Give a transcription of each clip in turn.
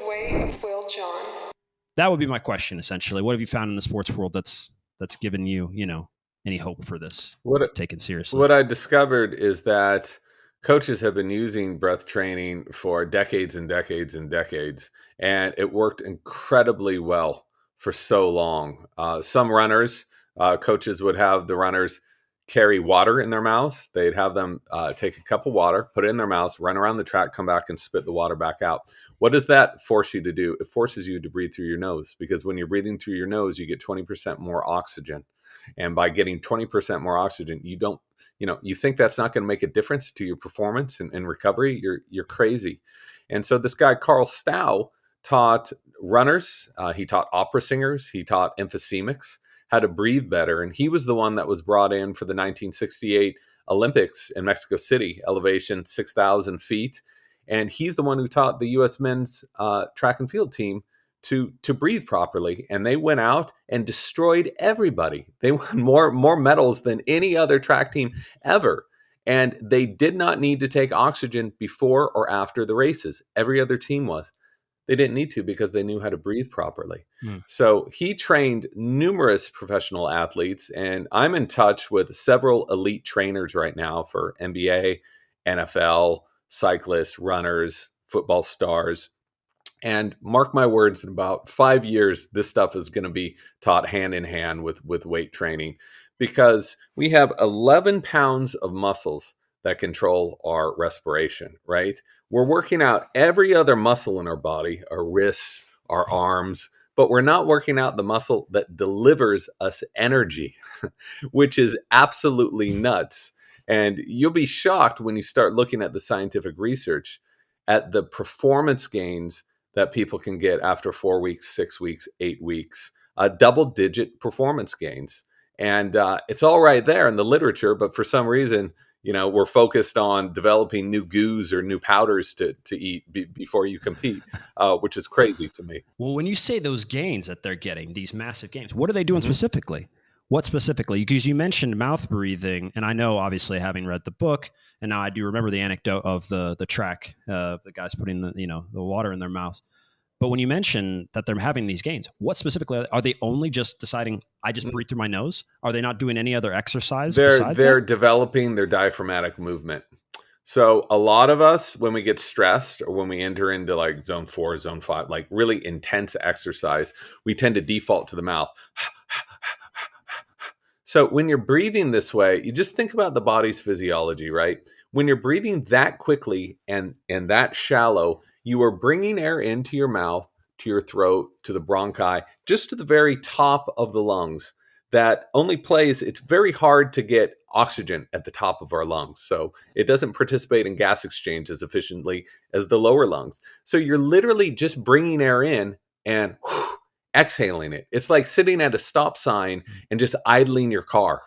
way of Will John. That would be my question, essentially. What have you found in the sports world that's given you, any hope for this taken seriously? What I discovered is that coaches have been using breath training for decades and decades and decades, and it worked incredibly well for so long. Some runners, coaches would have the runners carry water in their mouths. They'd have them take a cup of water, put it in their mouths, run around the track, come back and spit the water back out. What does that force you to do? It forces you to breathe through your nose, because when you're breathing through your nose, you get 20% more oxygen. And by getting 20% more oxygen, you think that's not going to make a difference to your performance and recovery. You're crazy. And so this guy, Carl Stow, taught runners, he taught opera singers, he taught emphysemics how to breathe better. And he was the one that was brought in for the 1968 Olympics in Mexico City, elevation 6,000 feet. And he's the one who taught the U.S. men's track and field team to breathe properly. And they went out and destroyed everybody. They won more medals than any other track team ever. And they did not need to take oxygen before or after the races. Every other team was. They didn't need to, because they knew how to breathe properly. So he trained numerous professional athletes, and I'm in touch with several elite trainers right now for NBA, NFL, cyclists, runners, football stars. And mark my words, in about 5 years, this stuff is going to be taught hand in hand with weight training, because we have 11 pounds of muscles that control our respiration, right? We're working out every other muscle in our body, our wrists, our arms, but we're not working out the muscle that delivers us energy, which is absolutely nuts. And you'll be shocked when you start looking at the scientific research at the performance gains that people can get after 4 weeks, 6 weeks, 8 weeks, double-digit performance gains. And it's all right there in the literature, but for some reason, we're focused on developing new goos or new powders to eat before you compete, which is crazy to me. Well, when you say those gains that they're getting, these massive gains, what are they doing specifically? What specifically? Because you mentioned mouth breathing, and I know, obviously, having read the book, and now I do remember the anecdote of the track, the guys putting the water in their mouths. But when you mention that they're having these gains, what specifically are they? Only just deciding, I just breathe through my nose? Are they not doing any other exercise? They're developing their diaphragmatic movement. So a lot of us, when we get stressed or when we enter into like zone 4, zone 5, like really intense exercise, we tend to default to the mouth. So when you're breathing this way, you just think about the body's physiology, right? When you're breathing that quickly and that shallow, you are bringing air into your mouth, to your throat, to the bronchi, just to the very top of the lungs. That only plays, it's very hard to get oxygen at the top of our lungs. So it doesn't participate in gas exchange as efficiently as the lower lungs. So you're literally just bringing air in and exhaling it. It's like sitting at a stop sign and just idling your car,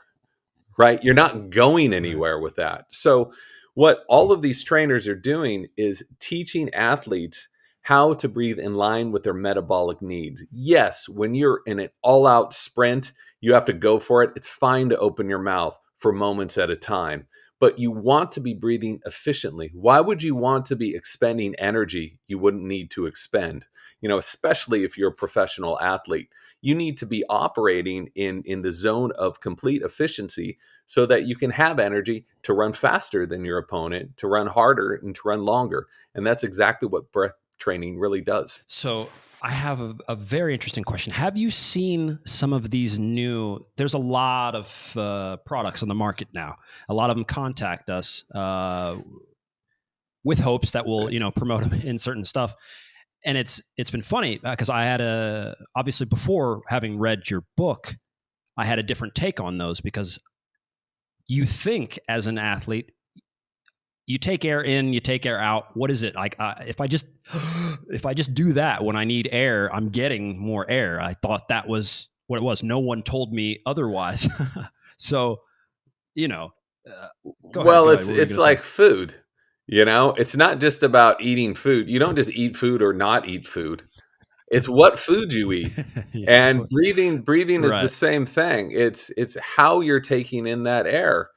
right? You're not going anywhere with that. So what all of these trainers are doing is teaching athletes how to breathe in line with their metabolic needs. Yes, when you're in an all-out sprint, you have to go for it. It's fine to open your mouth for moments at a time, but you want to be breathing efficiently. Why would you want to be expending energy you wouldn't need to expend? Especially if you're a professional athlete, you need to be operating in the zone of complete efficiency so that you can have energy to run faster than your opponent, to run harder and to run longer. And that's exactly what breath training really does. So I have a very interesting question. Have you seen some of these there's a lot of products on the market now. A lot of them contact us with hopes that we'll, promote them in certain stuff. And it's been funny because I had obviously before having read your book, I had a different take on those, because you think as an athlete, you take air in, you take air out. What is it like? If I just do that when I need air, I'm getting more air. I thought that was what it was. No one told me otherwise. So, go ahead. It's like food. It's not just about eating food. You don't just eat food or not eat food. It's what food you eat. And breathing is the same thing. It's how you're taking in that air.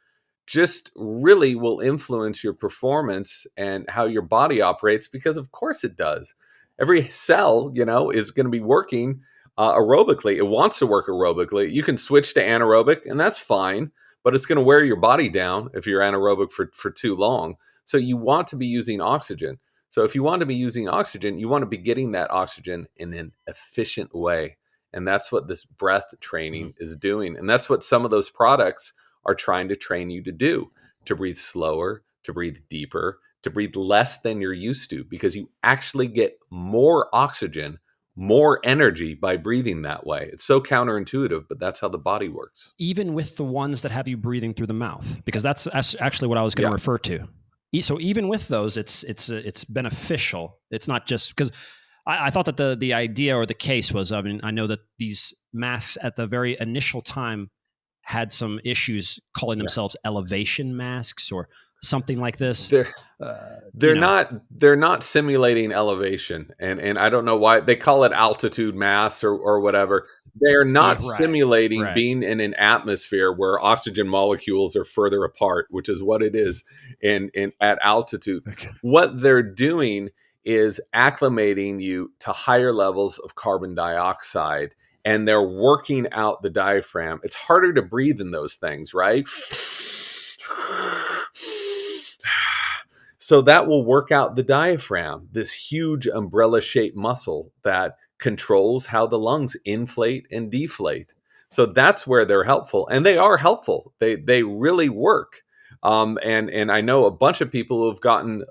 Just really will influence your performance and how your body operates, because of course it does. Every cell, is going to be working aerobically. It wants to work aerobically. You can switch to anaerobic, and that's fine, but it's going to wear your body down if you're anaerobic for too long. So you want to be using oxygen. So if you want to be using oxygen, you want to be getting that oxygen in an efficient way. And that's what this breath training is doing. And that's what some of those products are trying to train you to do, to breathe slower, to breathe deeper, to breathe less than you're used to, because you actually get more oxygen, more energy by breathing that way. It's so counterintuitive, but that's how the body works. Even with the ones that have you breathing through the mouth, because that's actually what I was going to refer to. So even with those, it's beneficial. It's not just because I thought that the idea or the case was, I mean, I know that these masks at the very initial time had some issues calling themselves elevation masks or something like this. They're not simulating elevation, and I don't know why they call it altitude masks or whatever. They're not simulating being in an atmosphere where oxygen molecules are further apart, which is what it is in at altitude. Okay. What they're doing is acclimating you to higher levels of carbon dioxide, and they're working out the diaphragm. It's harder to breathe in those things, right? So that will work out the diaphragm, this huge umbrella-shaped muscle that controls how the lungs inflate and deflate. So that's where they're helpful, and they are helpful. They really work, and I know a bunch of people who have gotten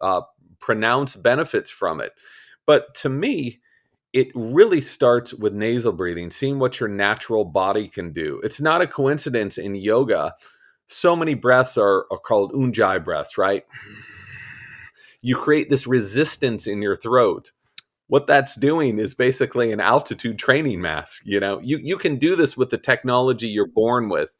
pronounced benefits from it. But to me, it really starts with nasal breathing, seeing what your natural body can do. It's not a coincidence in yoga. So many breaths are called Ujjayi breaths, right? You create this resistance in your throat. What that's doing is basically an altitude training mask. You can do this with the technology you're born with.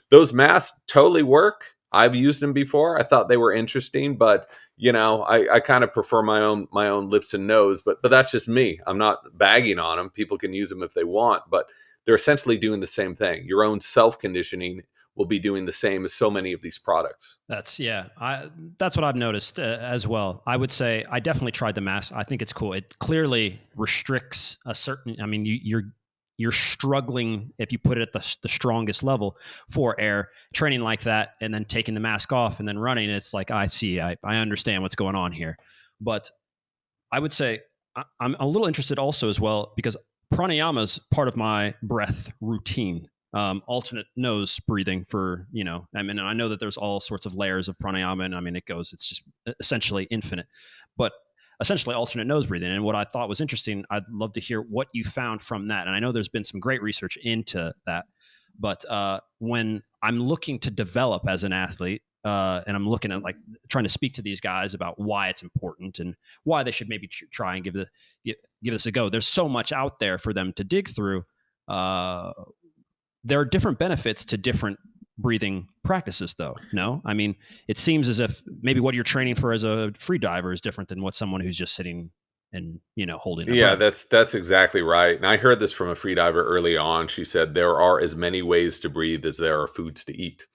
Those masks totally work. I've used them before. I thought they were interesting, but I kind of prefer my own lips and nose. But that's just me. I'm not bagging on them. People can use them if they want, but they're essentially doing the same thing. Your own self conditioning will be doing the same as so many of these products. That's what I've noticed as well. I would say I definitely tried the mask. I think it's cool. It clearly restricts a certain. I mean, you're struggling if you put it at the strongest level for air training like that, and then taking the mask off and then running. It's like I understand what's going on here, but I would say I'm a little interested also as well because pranayama is part of my breath routine. Alternate nose breathing for, I mean, I know that there's all sorts of layers of pranayama, and I mean, it's just essentially infinite, but essentially alternate nose breathing. And what I thought was interesting, I'd love to hear what you found from that. And I know there's been some great research into that, but when I'm looking to develop as an athlete, and I'm looking at trying to speak to these guys about why it's important and why they should maybe try and give this a go. There's so much out there for them to dig through. There are different benefits to different breathing practices, though. No, I mean, it seems as if maybe what you're training for as a free diver is different than what someone who's just sitting and holding. Yeah, that's exactly right. And I heard this from a free diver early on. She said there are as many ways to breathe as there are foods to eat.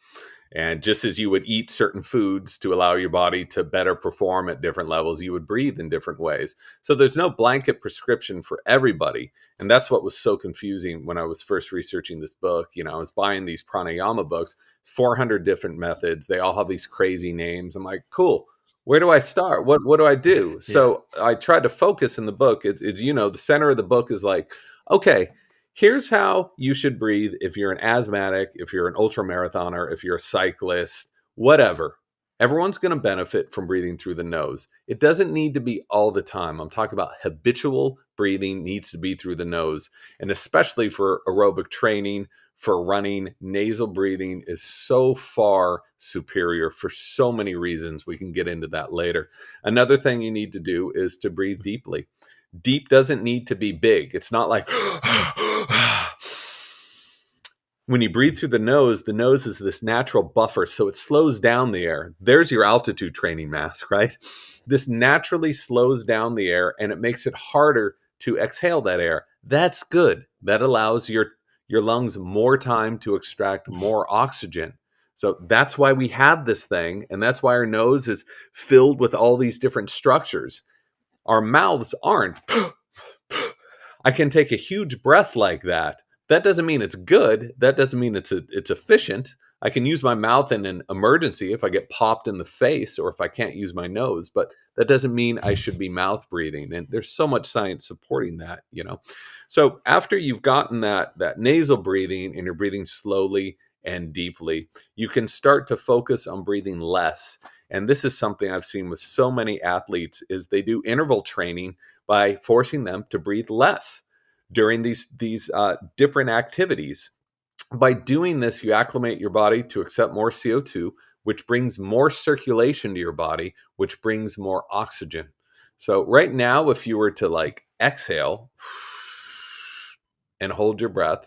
And just as you would eat certain foods to allow your body to better perform at different levels, you would breathe in different ways. So there's no blanket prescription for everybody. And that's what was so confusing when I was first researching this book. I was buying these pranayama books, 400 different methods. They all have these crazy names. I'm like, cool. Where do I start? What do I do? So I tried to focus in the book. It's the center of the book is like, okay, here's how you should breathe if you're an asthmatic, if you're an ultra marathoner, if you're a cyclist, whatever. Everyone's going to benefit from breathing through the nose. It doesn't need to be all the time. I'm talking about habitual breathing needs to be through the nose. And especially for aerobic training, for running, nasal breathing is so far superior for so many reasons. We can get into that later. Another thing you need to do is to breathe deeply. Deep doesn't need to be big. It's not like when you breathe through the nose is this natural buffer, so it slows down the air. There's your altitude training mask, right? This naturally slows down the air, and it makes it harder to exhale that air. That's good. That allows your lungs more time to extract more oxygen. So that's why we have this thing, and that's why our nose is filled with all these different structures. Our mouths aren't. I can take a huge breath like that. That doesn't mean it's good. That doesn't mean it's efficient. I can use my mouth in an emergency if I get popped in the face or if I can't use my nose, but that doesn't mean I should be mouth breathing. And there's so much science supporting that, you know. So after you've gotten that nasal breathing and you're breathing slowly and deeply, you can start to focus on breathing less. And this is something I've seen with so many athletes is they do interval training by forcing them to breathe less during these different activities. By doing this, you acclimate your body to accept more CO2, which brings more circulation to your body, which brings more oxygen. So right now, if you were to like exhale and hold your breath,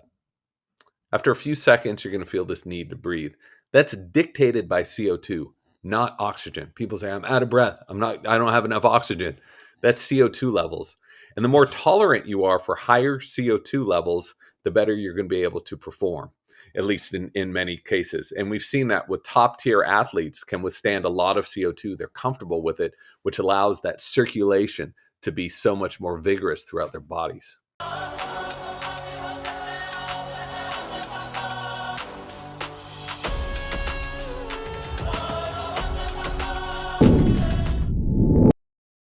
after a few seconds, you're going to feel this need to breathe. That's dictated by CO2, not oxygen. People say, I'm out of breath. I don't have enough oxygen. That's CO2 levels. And the more tolerant you are for higher CO2 levels, the better you're going to be able to perform, at least in many cases. And we've seen that with top tier athletes can withstand a lot of CO2. They're comfortable with it, which allows that circulation to be so much more vigorous throughout their bodies.